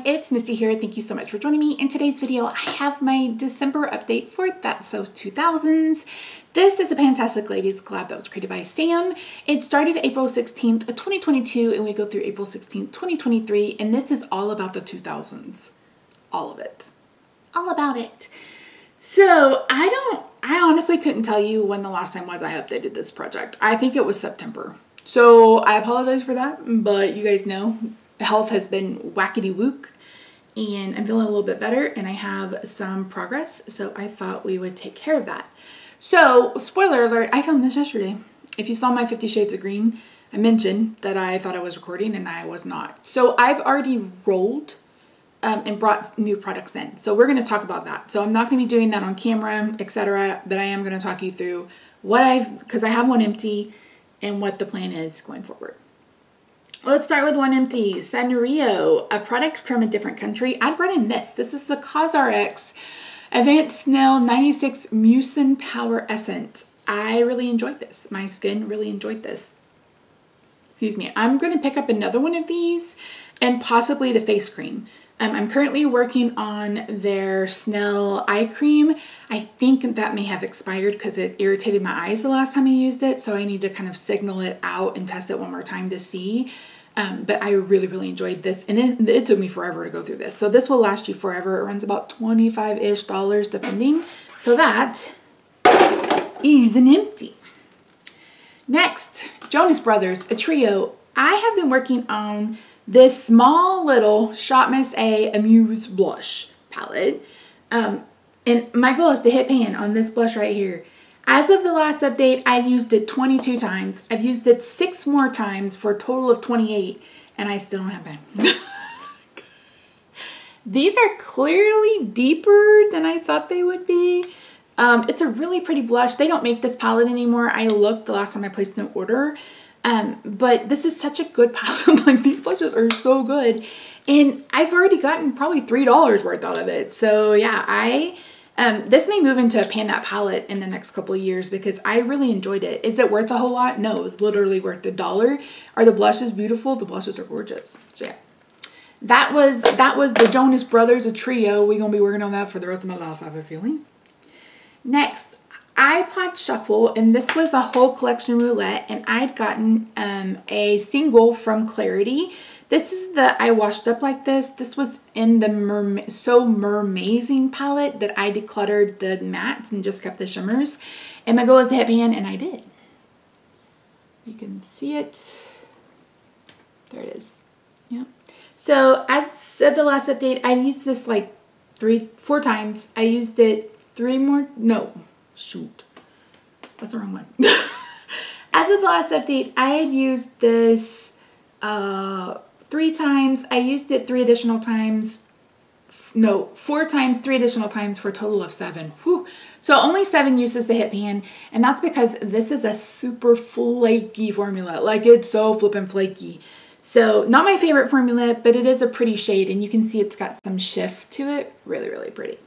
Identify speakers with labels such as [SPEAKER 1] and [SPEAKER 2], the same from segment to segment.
[SPEAKER 1] it's Misty here. Thank you so much for joining me. In today's video, I have my December update for That's So 2000s. This is a Fantastic Ladies collab that was created by Sam. It started April 16th, 2022, and we go through April 16th, 2023, and this is all about the 2000s. All of it. All about it. So I honestly couldn't tell you when the last time was I updated this project. I think it was September. So I apologize for that, but you guys know health has been wackety wook and I'm feeling a little bit better and I have some progress. So I thought we would take care of that. So spoiler alert, I filmed this yesterday. If you saw my 50 Shades of Green, I mentioned that I thought I was recording and I was not. So I've already rolled and brought new products in. So we're going to talk about that. So I'm not going to be doing that on camera, etc. But I am going to talk you through what because I have one empty and what the plan is going forward. Let's start with one empty. Sanrio, a product from a different country. I brought in this. This is the CosRx Advanced Snail 96 Mucin Power Essence. I really enjoyed this. My skin really enjoyed this. Excuse me. I'm going to pick up another one of these and possibly the face cream. I'm currently working on their Snail eye cream. I think that may have expired because it irritated my eyes the last time I used it. So I need to kind of signal it out and test it one more time to see. But I really, really enjoyed this. And it took me forever to go through this. So this will last you forever. It runs about $25-ish depending. So that is an empty. Next, Jonas Brothers, a trio. I have been working on this small little Shot Miss A Amuse blush palette. And my goal is to hit pan on this blush right here. As of the last update, I've used it 22 times. I've used it 6 more times for a total of 28. And I still don't have pan. These are clearly deeper than I thought they would be. It's a really pretty blush. They don't make this palette anymore. I looked the last time I placed an order. But this is such a good palette. Like, these blushes are so good. And I've already gotten probably $3 worth out of it. So yeah, this may move into a pan that palette in the next couple of years because I really enjoyed it. Is it worth a whole lot? No, it's literally worth $1. Are the blushes beautiful? The blushes are gorgeous. So yeah, that was the Jonas Brothers, a trio. We're going to be working on that for the rest of my life, I have a feeling. Next, iPod Shuffle, and this was a whole collection roulette, and I'd gotten a single from Clarity. This is the I Washed Up Like This. This was in the Mermazing palette that I decluttered the mattes and just kept the shimmers. And my goal was to hit pan, and I did. You can see it. There it is. Yeah. So as of the last update, I used this like 4 times. I used it 3 more. No. Shoot. That's the wrong one. As of the last update, I had used this 3 times. I used it 3 additional times. No, 4 times, 3 additional times for a total of 7. Whew. So only 7 uses to hit pan. And that's because this is a super flaky formula. Like, it's so flippin' flaky. So not my favorite formula, but it is a pretty shade. And you can see it's got some shift to it. Really, really pretty.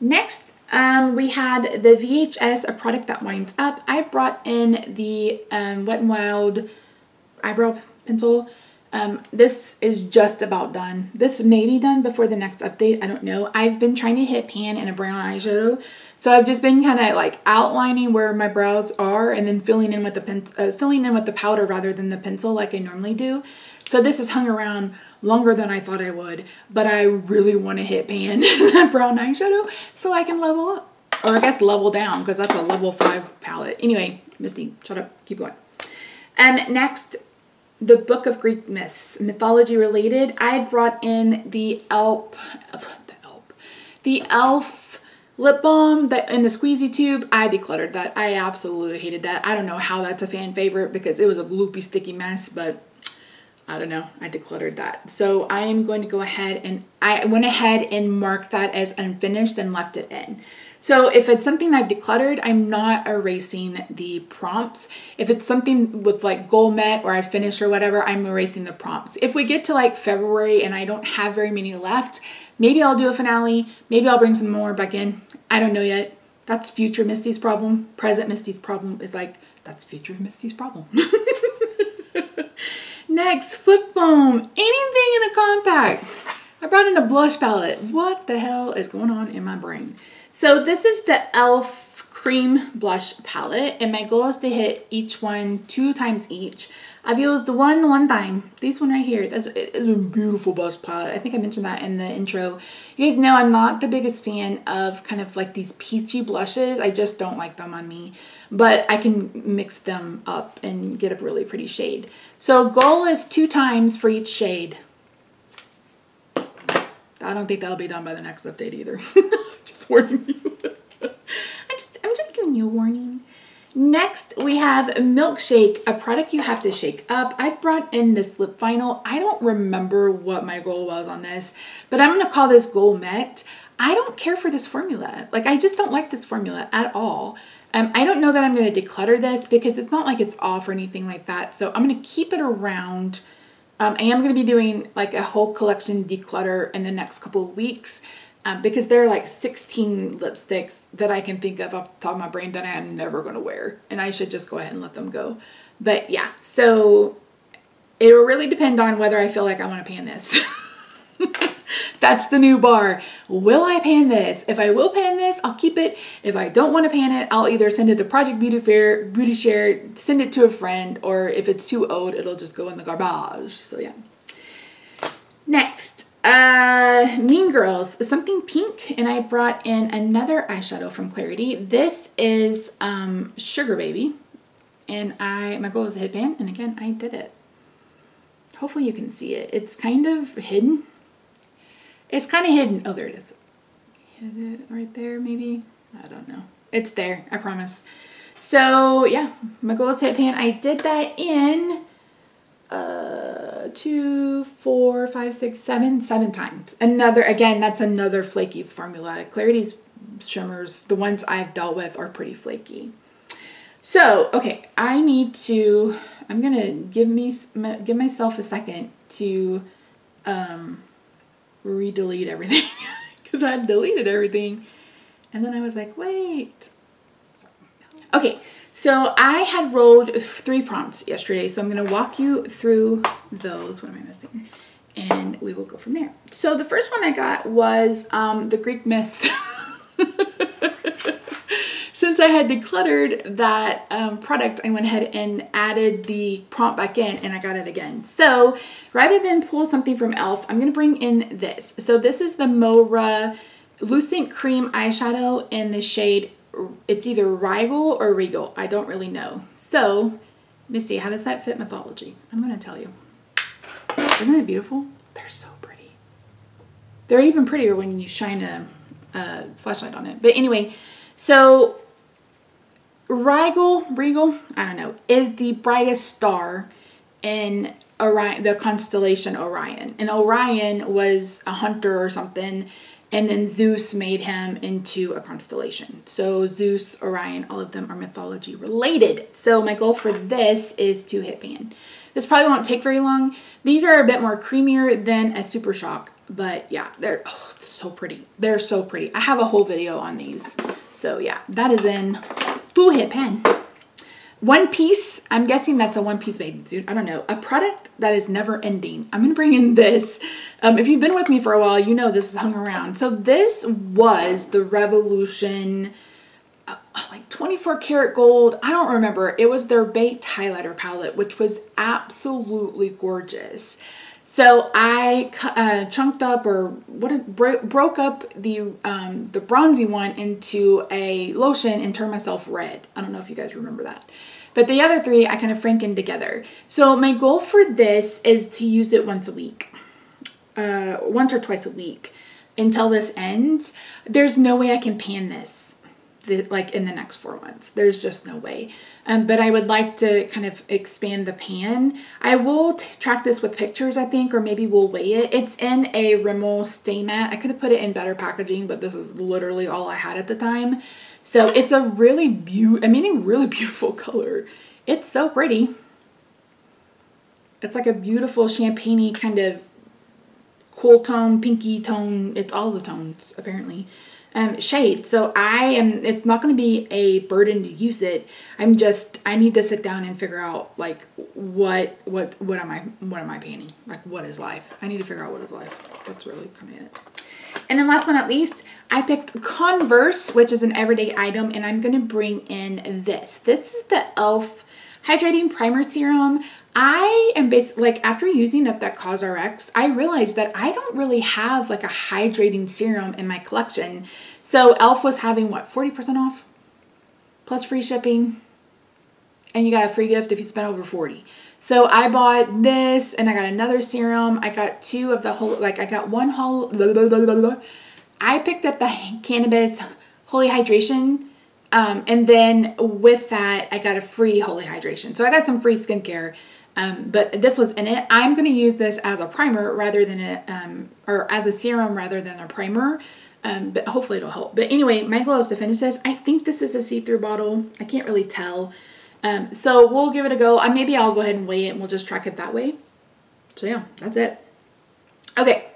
[SPEAKER 1] Next, we had the VHS, a product that winds up. I brought in the Wet n Wild eyebrow pencil. This is just about done. This may be done before the next update. I don't know. I've been trying to hit pan in a brown eyeshadow. So I've just been kind of like outlining where my brows are and then filling in with the powder rather than the pencil like I normally do. So this has hung around longer than I thought I would, but I really want to hit pan that brown eyeshadow so I can level up. Or I guess level down because that's a level 5 palette. Anyway, Misty, shut up. Keep going. Next, the Book of Greek Myths, mythology related. I had brought in the e.l.f. lip balm that in the squeezy tube. I decluttered that. I absolutely hated that. I don't know how that's a fan favorite because it was a loopy, sticky mess, but I don't know. I decluttered that. So I am going to go ahead and I went ahead and marked that as unfinished and left it in. So if it's something I've decluttered, I'm not erasing the prompts. If it's something with like goal met or I finished or whatever, I'm erasing the prompts. If we get to like February and I don't have very many left, maybe I'll do a finale. Maybe I'll bring some more back in. I don't know yet. That's future Misty's problem. Present Misty's problem is like, that's future Misty's problem. Next, flip foam. Anything in a compact. I brought in a blush palette. What the hell is going on in my brain? So this is the e.l.f. Cream Blush Palette, and my goal is to hit each one 2 times each. I've used the one time. This one right here. It's a beautiful blush palette. I think I mentioned that in the intro. You guys know I'm not the biggest fan of kind of like these peachy blushes. I just don't like them on me. But I can mix them up and get a really pretty shade. So goal is 2 times for each shade. I don't think that'll be done by the next update either. Just warning you. I'm just giving you a warning. Next, we have Milkshake, a product you have to shake up. I brought in this lip vinyl. I don't remember what my goal was on this, but I'm going to call this goal met. I don't care for this formula. Like, I just don't like this formula at all. I don't know that I'm going to declutter this because it's not like it's off or anything like that. So I'm going to keep it around. I am going to be doing like a whole collection declutter in the next couple of weeks. Because there are like 16 lipsticks that I can think of off the top of my brain that I'm never going to wear. And I should just go ahead and let them go. But yeah, so it will really depend on whether I feel like I want to pan this. That's the new bar. Will I pan this? If I will pan this, I'll keep it. If I don't want to pan it, I'll either send it to Project Beauty Share, send it to a friend, or if it's too old, it'll just go in the garbage. So yeah. Next. Mean Girls, something pink, and I brought in another eyeshadow from Clarity. This is Sugar Baby, and my goal is a headband, and again, I did it. Hopefully you can see it. It's kind of hidden. It's kind of hidden. Oh, there it is. Hit it right there, maybe? I don't know. It's there, I promise. So yeah, my goal is headband. I did that in 2, 4, 5, 6, 7 times. Again, that's another flaky formula. Clarity's shimmers, the ones I've dealt with, are pretty flaky. So, okay, I'm gonna give myself a second to re-delete everything because I deleted everything, and then I was like, wait. Okay. So I had rolled 3 prompts yesterday, so I'm going to walk you through those. What am I missing? And we will go from there. So the first one I got was the Greek myths. Since I had decluttered that product, I went ahead and added the prompt back in, and I got it again. So rather than pull something from e.l.f., I'm going to bring in this. So this is the Mora Lucent Cream Eyeshadow in the shade, it's either Regal or Regal. I don't really know. So, Misty, how does that fit mythology? I'm going to tell you. Isn't it beautiful? They're so pretty. They're even prettier when you shine a flashlight on it. But anyway, so Regal, I don't know, is the brightest star in Orion, the constellation Orion. And Orion was a hunter or something. And then Zeus made him into a constellation. So Zeus, Orion, all of them are mythology related. So my goal for this is to hit pan. This probably won't take very long. These are a bit more creamier than a Super Shock. But yeah, they're so pretty. They're so pretty. I have a whole video on these. So yeah, that is in to hit pan. One Piece, I'm guessing that's a One Piece bathing suit. I don't know. A product that is never ending. I'm going to bring in this. If you've been with me for a while, you know this is hung around. So this was the Revolution, like 24 karat gold. I don't remember. It was their baked highlighter palette, which was absolutely gorgeous. So I chunked up broke up the bronzy one into a lotion and turned myself red. I don't know if you guys remember that. But the other 3 I kind of frankened together. So my goal for this is to use it once a week. Once or twice a week until this ends. There's no way I can pan this like in the next 4 months. There's just no way. But I would like to kind of expand the pan. I will track this with pictures, I think, or maybe we'll weigh it. It's in a Rimmel Stay Matte. I could have put it in better packaging, but this is literally all I had at the time. So it's a really beautiful color. It's so pretty. It's like a beautiful champagne-y kind of cool tone, pinky tone. It's all the tones, apparently. shade. So it's not going to be a burden to use it. I need to sit down and figure out like what am I painting? Like, what is life? I need to figure out what is life. That's really kind of it. And then last but not least, I picked Converse, which is an everyday item, and I'm going to bring in this. This is the e.l.f. Hydrating Primer Serum. I am basically, like, after using up that CosRx, I realized that I don't really have like a hydrating serum in my collection. So e.l.f. was having, what, 40% off? Plus free shipping. And you got a free gift if you spend over 40. So I bought this, and I got another serum. I got two of the whole, like, I got one whole, blah, blah, blah, blah, blah. I picked up the Cannabis Holy Hydration. And then with that, I got a free Holy Hydration. So I got some free skincare. But this was in it. I'm going to use this as a primer rather than or as a serum rather than a primer. But hopefully it'll help. But anyway, my goal is to finish this. I think this is a see-through bottle. I can't really tell. So we'll give it a go. Maybe I'll go ahead and weigh it and we'll just track it that way. So yeah, that's it. Okay.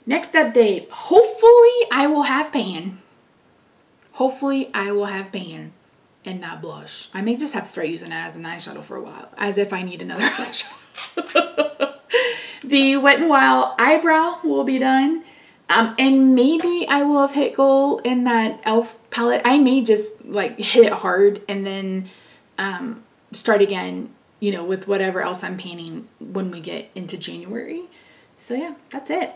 [SPEAKER 1] Next update. Hopefully I will have pan. Hopefully I will have pan. And not blush. I may just have to start using it as an eyeshadow for a while, as if I need another eyeshadow. The Wet n Wild eyebrow will be done. And maybe I will have hit goal in that e.l.f. palette. I may just like hit it hard and then start again, you know, with whatever else I'm painting when we get into January. So yeah, that's it.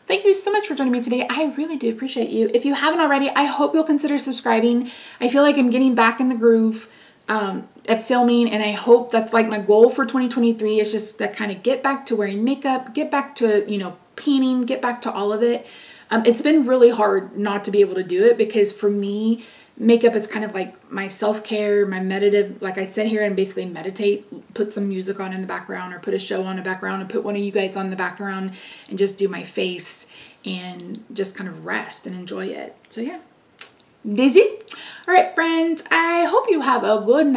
[SPEAKER 1] Thank you so much for joining me today. I really do appreciate you. If you haven't already, I hope you'll consider subscribing. I feel like I'm getting back in the groove at filming, and I hope that's like my goal for 2023 is just to kind of get back to wearing makeup, get back to, you know, painting, get back to all of it. It's been really hard not to be able to do it because for me, makeup is kind of like my self-care, my meditative, like I sit here and basically meditate, put some music on in the background or put a show on the background and put one of you guys on the background and just do my face and just kind of rest and enjoy it. So yeah, busy. All right, friends, I hope you have a good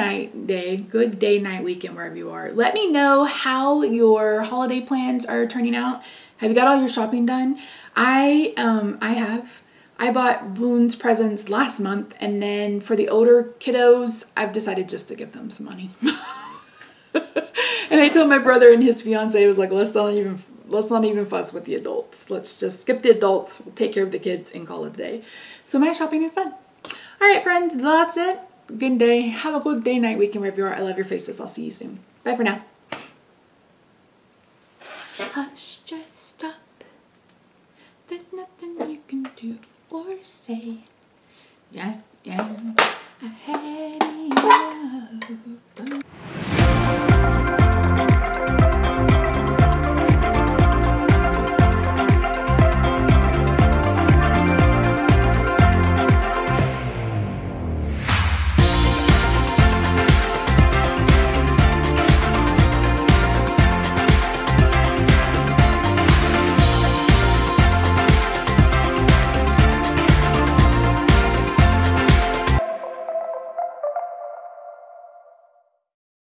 [SPEAKER 1] day, night, weekend, wherever you are. Let me know how your holiday plans are turning out. Have you got all your shopping done? I have. I bought Boone's presents last month, and then for the older kiddos, I've decided just to give them some money. And I told my brother and his fiance, I was like, let's not even fuss with the adults. Let's just skip the adults, we'll take care of the kids and call it a day. So my shopping is done. All right, friends, that's it. Good day. Have a good day, night, weekend, wherever you are. I love your faces. I'll see you soon. Bye for now. Hush, just stop. There's nothing you can do or say. Yeah.